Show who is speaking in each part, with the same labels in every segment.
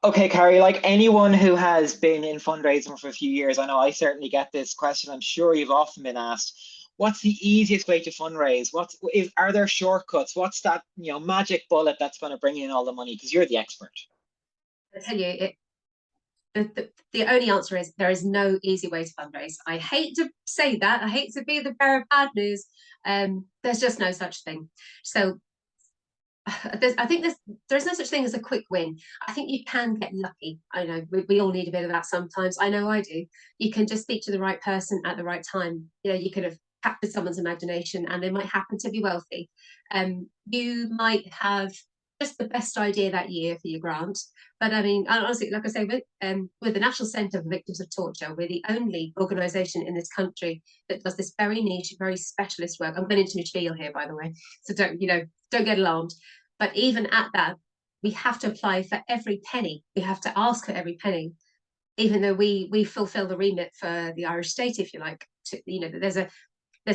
Speaker 1: Okay, Carrie, like anyone who has been in fundraising for a few years, I know I certainly get this question. I'm sure you've often been asked, what's the easiest way to fundraise? Are there shortcuts? What's that, magic bullet that's going to bring in all the money? Because you're the expert.
Speaker 2: I tell you, the only answer is there is no easy way to fundraise. I hate to say that. I hate to be the bearer of bad news. There's just no such thing. So I think there's no such thing as a quick win. I think you can get lucky. I know we all need a bit of that sometimes. I know I do. You can just speak to the right person at the right time. You could have captured someone's imagination and they might happen to be wealthy. You might have just the best idea that year for your grant. But I mean, honestly, like I say, with the National Centre for Victims of Torture, we're the only organisation in this country that does this very niche, very specialist work. I'm going into my spiel here, by the way, so don't get alarmed. But even at that, we have to apply for every penny. We have to ask for every penny, even though we fulfil the remit for the Irish state, if you like. There's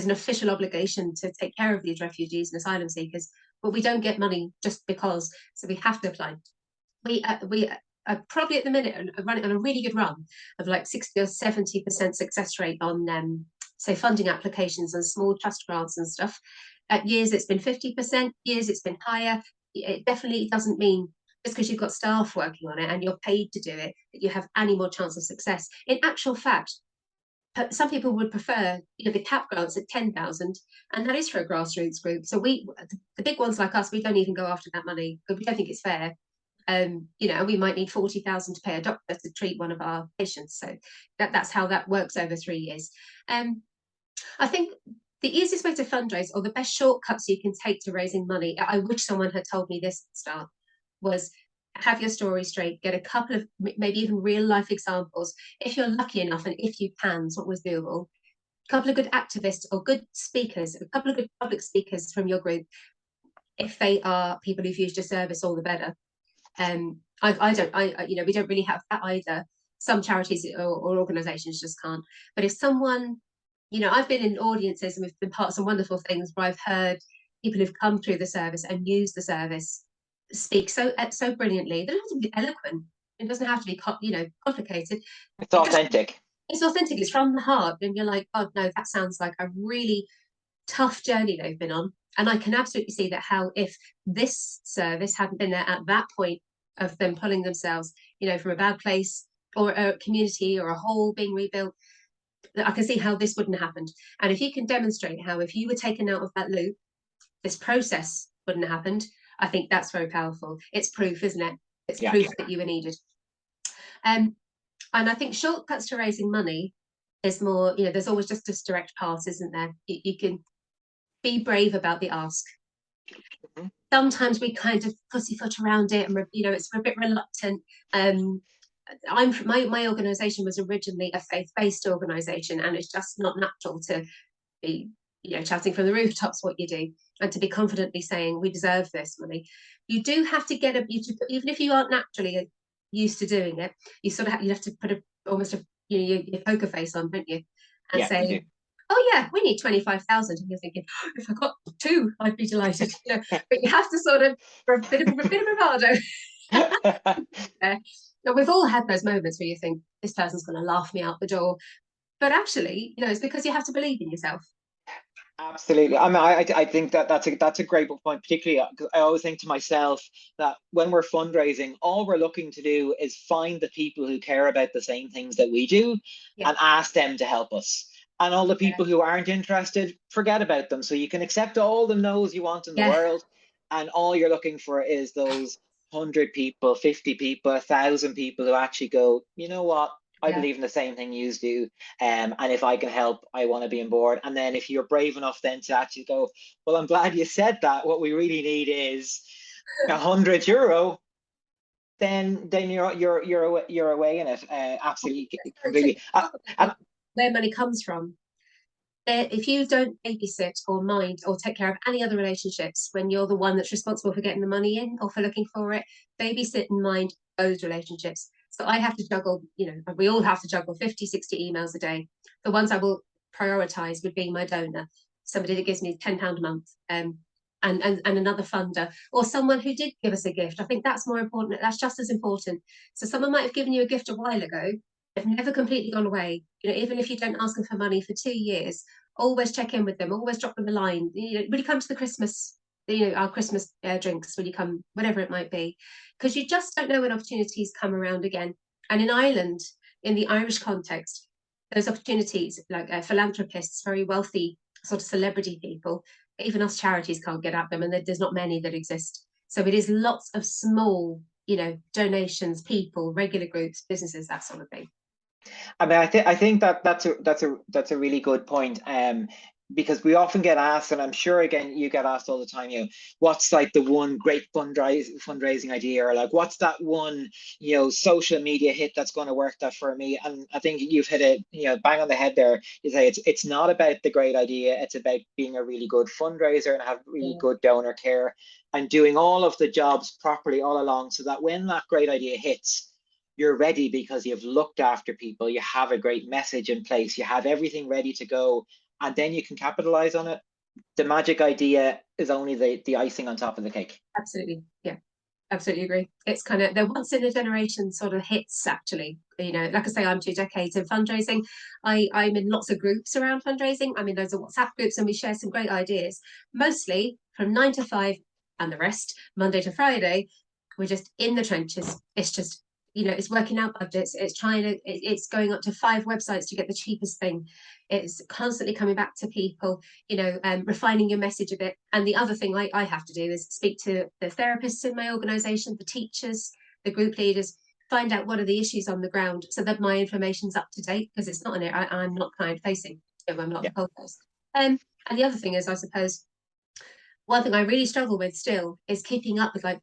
Speaker 2: an official obligation to take care of these refugees and asylum seekers, but we don't get money just because. So we have to apply. We are probably at the minute running on a really good run of like 60 or 70% success rate on say funding applications and small trust grants and stuff. At years it's been 50%, years it's been higher. It definitely doesn't mean just because you've got staff working on it and you're paid to do it that you have any more chance of success. In actual fact, some people would prefer, the cap grants at 10,000, and that is for a grassroots group. So the big ones like us, we don't even go after that money because we don't think it's fair. We might need 40,000 to pay a doctor to treat one of our patients. So that's how that works over 3 years. I think the easiest way to fundraise, or the best shortcuts you can take to raising money, I wish someone had told me this at the start, was have your story straight, get a couple of maybe even real life examples. If you're lucky enough and if you can, it's what was doable. A couple of good activists or good speakers, a couple of good public speakers from your group, if they are people who've used your service, all the better. We don't really have that either. Some charities or organisations just can't. But if someone, I've been in audiences and we've been part of some wonderful things where I've heard people who've come through the service and used the service speak so brilliantly. They don't have to be eloquent. It doesn't have to be complicated.
Speaker 1: It's authentic.
Speaker 2: It's authentic. It's from the heart, and you're like, oh no, that sounds like a really tough journey they've been on. And I can absolutely see that how if this service hadn't been there at that point of them pulling themselves, from a bad place or a community or a whole being rebuilt, I can see how this wouldn't have happened. And if you can demonstrate how if you were taken out of that loop, this process wouldn't have happened, I think that's very powerful. It's proof, isn't it? It's
Speaker 1: Yeah.
Speaker 2: proof that you were needed. And I think shortcuts to raising money is more, there's always just this direct path, isn't there? You can be brave about the ask. Mm-hmm. Sometimes we kind of pussyfoot around it, and it's a bit reluctant. My organisation was originally a faith-based organisation, and it's just not natural to be, chatting from the rooftops what you do, and to be confidently saying we deserve this money. You do have to even if you aren't naturally used to doing it, you have to put almost your poker face on, don't you? And say, oh yeah, we need 25,000, and you're thinking, oh, if I got two, I'd be delighted. But you have to sort of for a bit of bravado. We've all had those moments where you think this person's going to laugh me out the door, but actually, it's because you have to believe in yourself.
Speaker 1: Absolutely. I mean, I think that's a great point, particularly because I always think to myself that when we're fundraising, all we're looking to do is find the people who care about the same things that we do and ask them to help us. And all the people who aren't interested, forget about them. So you can accept all the no's you want in the world, and all you're looking for is those 100 people, 50 people, 1,000 people who actually go, you know what? I believe in the same thing you do. And if I can help, I want to be on board. And then if you're brave enough then to actually go, well, I'm glad you said that. What we really need is €100. Then you're away in it. Absolutely, completely.
Speaker 2: Where money comes from. If you don't babysit or mind or take care of any other relationships when you're the one that's responsible for getting the money in or for looking for it, babysit and mind those relationships. So I have to juggle, we all have to juggle 50, 60 emails a day. The ones I will prioritize would be my donor, somebody that gives me £10 a month. and another funder, or someone who did give us a gift. I think that's more important. That's just as important. So someone might have given you a gift a while ago. They've never completely gone away. You know, even if you don't ask them for money for 2 years, always check in with them. Always drop them a line. You know, will you come to the Christmas, you know, our Christmas drinks? Will you come? Whatever it might be, because you just don't know when opportunities come around again. And in Ireland, in the Irish context, those opportunities, like philanthropists, very wealthy sort of celebrity people, even us charities can't get at them, and there's not many that exist. So it is lots of small, you know, donations, people, regular groups, businesses, that sort of thing.
Speaker 1: I mean, I think that that's a really good point. Because we often get asked, and I'm sure again you get asked all the time, you know, what's like the one great fundraising idea, or like what's that one, you know, social media hit that's going to work that for me? And I think you've hit it, you know, bang on the head there. You say it's not about the great idea, it's about being a really good fundraiser and have really
Speaker 2: Yeah.
Speaker 1: good donor care and doing all of the jobs properly all along, so that when that great idea hits, you're ready because you've looked after people, you have a great message in place, you have everything ready to go, and then you can capitalize on it. The magic idea is only the icing on top of the cake.
Speaker 2: Absolutely. Yeah. Absolutely agree. It's kind of they're once in a generation sort of hits, actually. You know, like I say, I'm 2 decades in fundraising. I'm in lots of groups around fundraising. I'm in loads of WhatsApp groups and we share some great ideas, mostly from 9 to 5 and the rest, Monday to Friday. We're just in the trenches. It's just, you know, it's working out budgets. It's trying to, it's going up to 5 websites to get the cheapest thing. It's constantly coming back to people, you know, refining your message a bit. And the other thing I have to do is speak to the therapists in my organisation, the teachers, the group leaders, find out what are the issues on the ground so that my information's up to date, because it's not an I'm not client facing, so I'm not
Speaker 1: Yeah.
Speaker 2: the podcast. And the other thing is, I suppose, one thing I really struggle with still is keeping up with like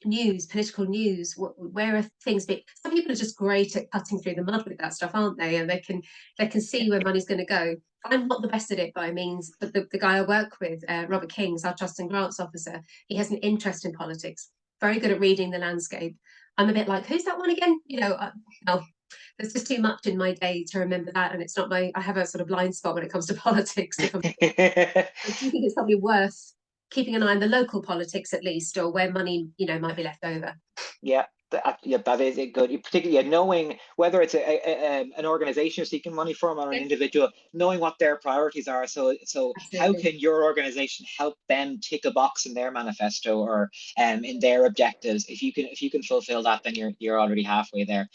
Speaker 2: news, political news. Where are things being? Some people are just great at cutting through the mud with that stuff, aren't they? And they can see where money's going to go. I'm not the best at it by means, but the guy I work with, Robert King's our trust and grants officer, he has an interest in politics. Very good at reading the landscape. I'm a bit like, who's that one again? You know, no, there's just too much in my day to remember that, and it's not my. I have a sort of blind spot when it comes to politics. If I'm, I do think it's probably worth keeping an eye on the local politics at least, or where money, you know, might be left over.
Speaker 1: Yeah, yeah, that is a good. Particularly knowing whether it's an organization you're seeking money from or an
Speaker 2: Yeah,
Speaker 1: individual, knowing what their priorities are. So how
Speaker 2: absolutely.
Speaker 1: can your organization help them tick a box in their manifesto or in their objectives? If you can fulfill that, then you're already halfway there.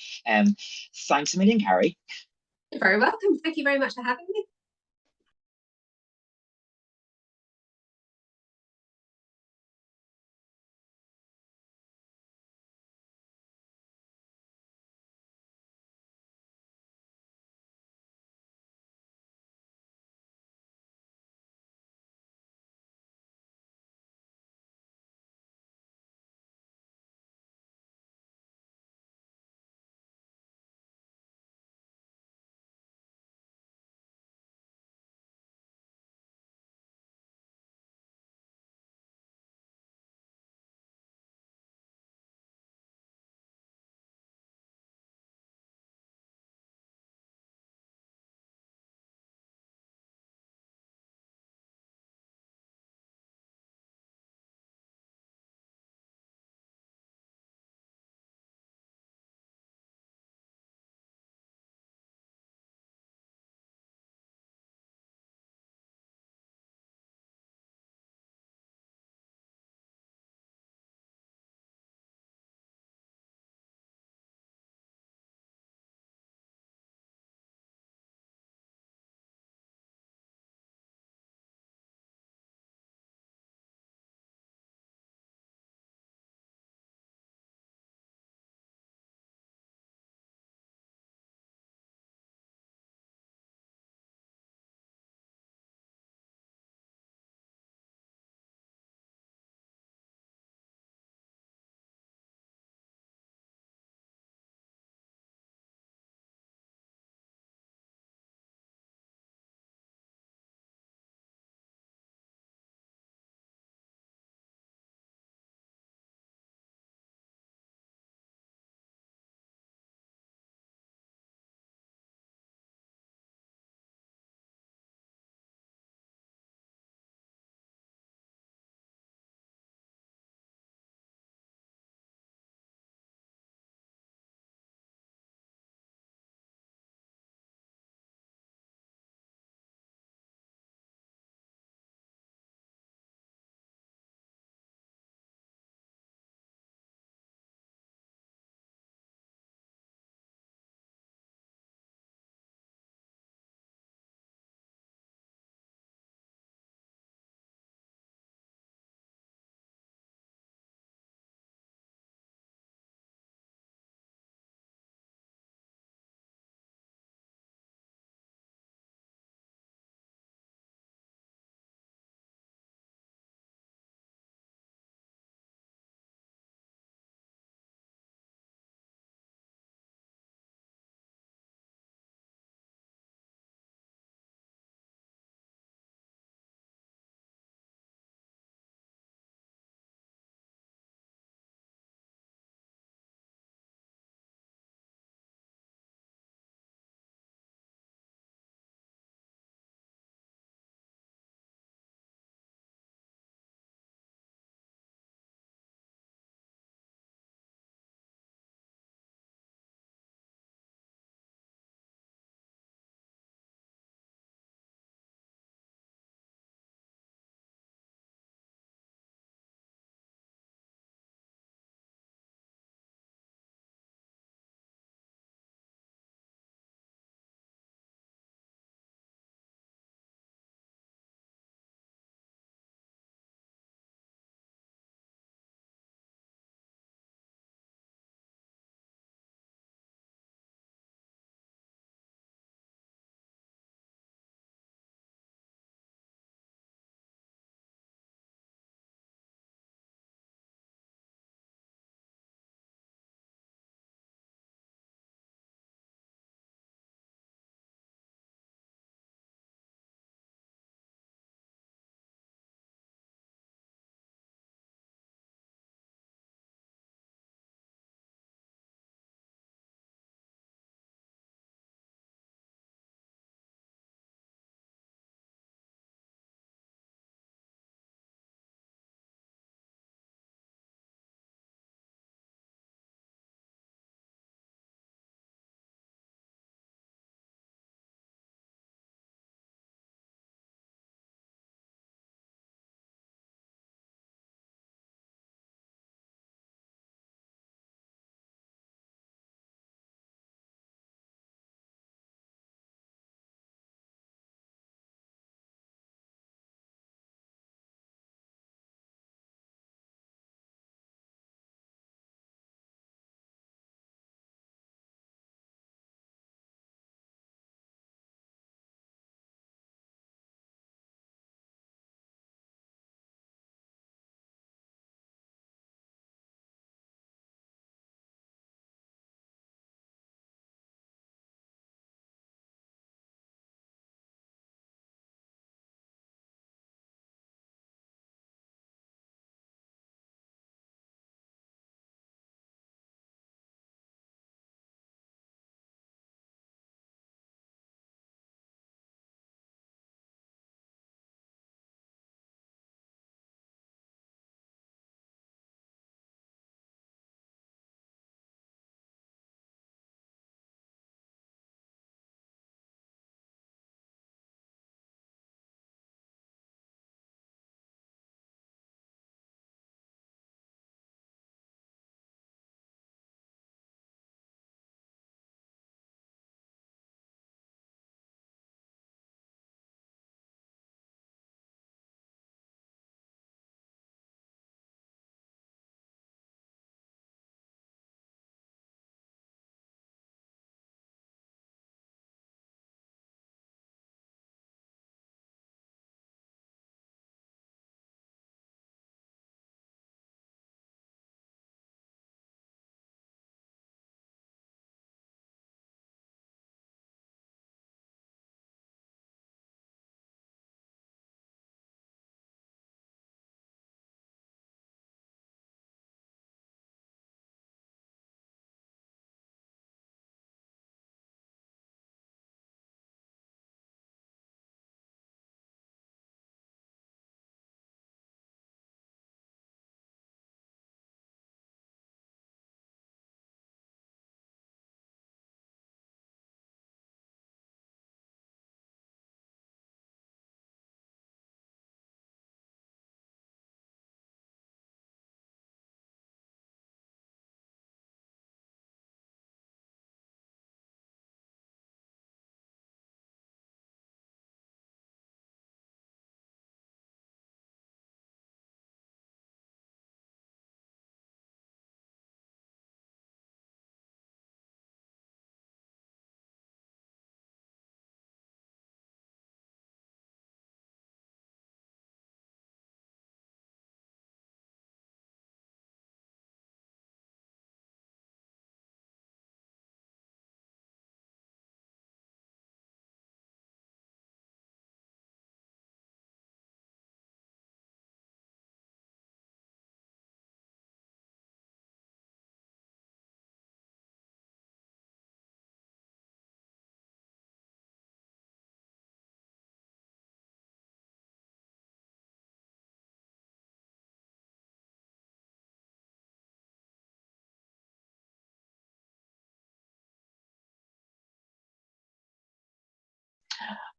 Speaker 1: Thanks a million, Carrie.
Speaker 2: You're very welcome. Thank you very much for having me.